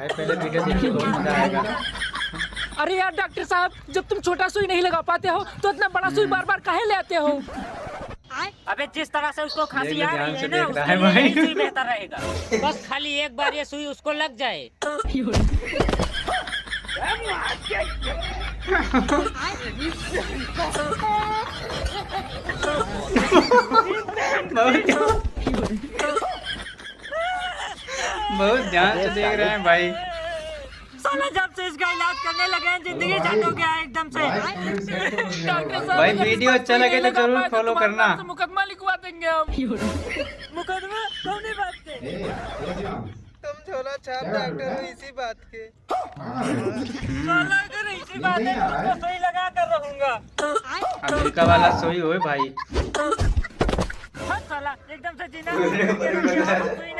भाई पहले वीडियो देखिए, बहुत मजा आएगा। अरे यार डॉक्टर साहब, जब तुम छोटा सुई नहीं लगा पाते हो तो इतना बड़ा सुई बार बार काहे ले आते हो? अबे जिस तरह से उसको खांसी आ रही है ना, देख रहा उसके है लिए भाई। यही सुई बेहतर रहेगा। बस खाली एक बार ये सुई उसको लग जाए। बहुत ध्यान से देख रहे हैं भाई। साला जब से इसका इलाज करने लगे हैं जिंदगी झंड हो गया है एकदम से। डॉक्टर साहब, भाई अगर वीडियो इस बार अच्छा सुई लगे नहीं तो लगा जरूर पाए फॉलो तुम्हारे करना। नाम से मुकदमा लिखवा देंगे हम। मुकदमा कौन सी बात के? तुम झोला छाप डॉक्टर हो इसी बात के। साला अगर इसी बात है तो उसको सुई लगा कर रहूंगा। अमेरिका वाला सोई हो भाई। हाँ साला एकदम से जीना सुई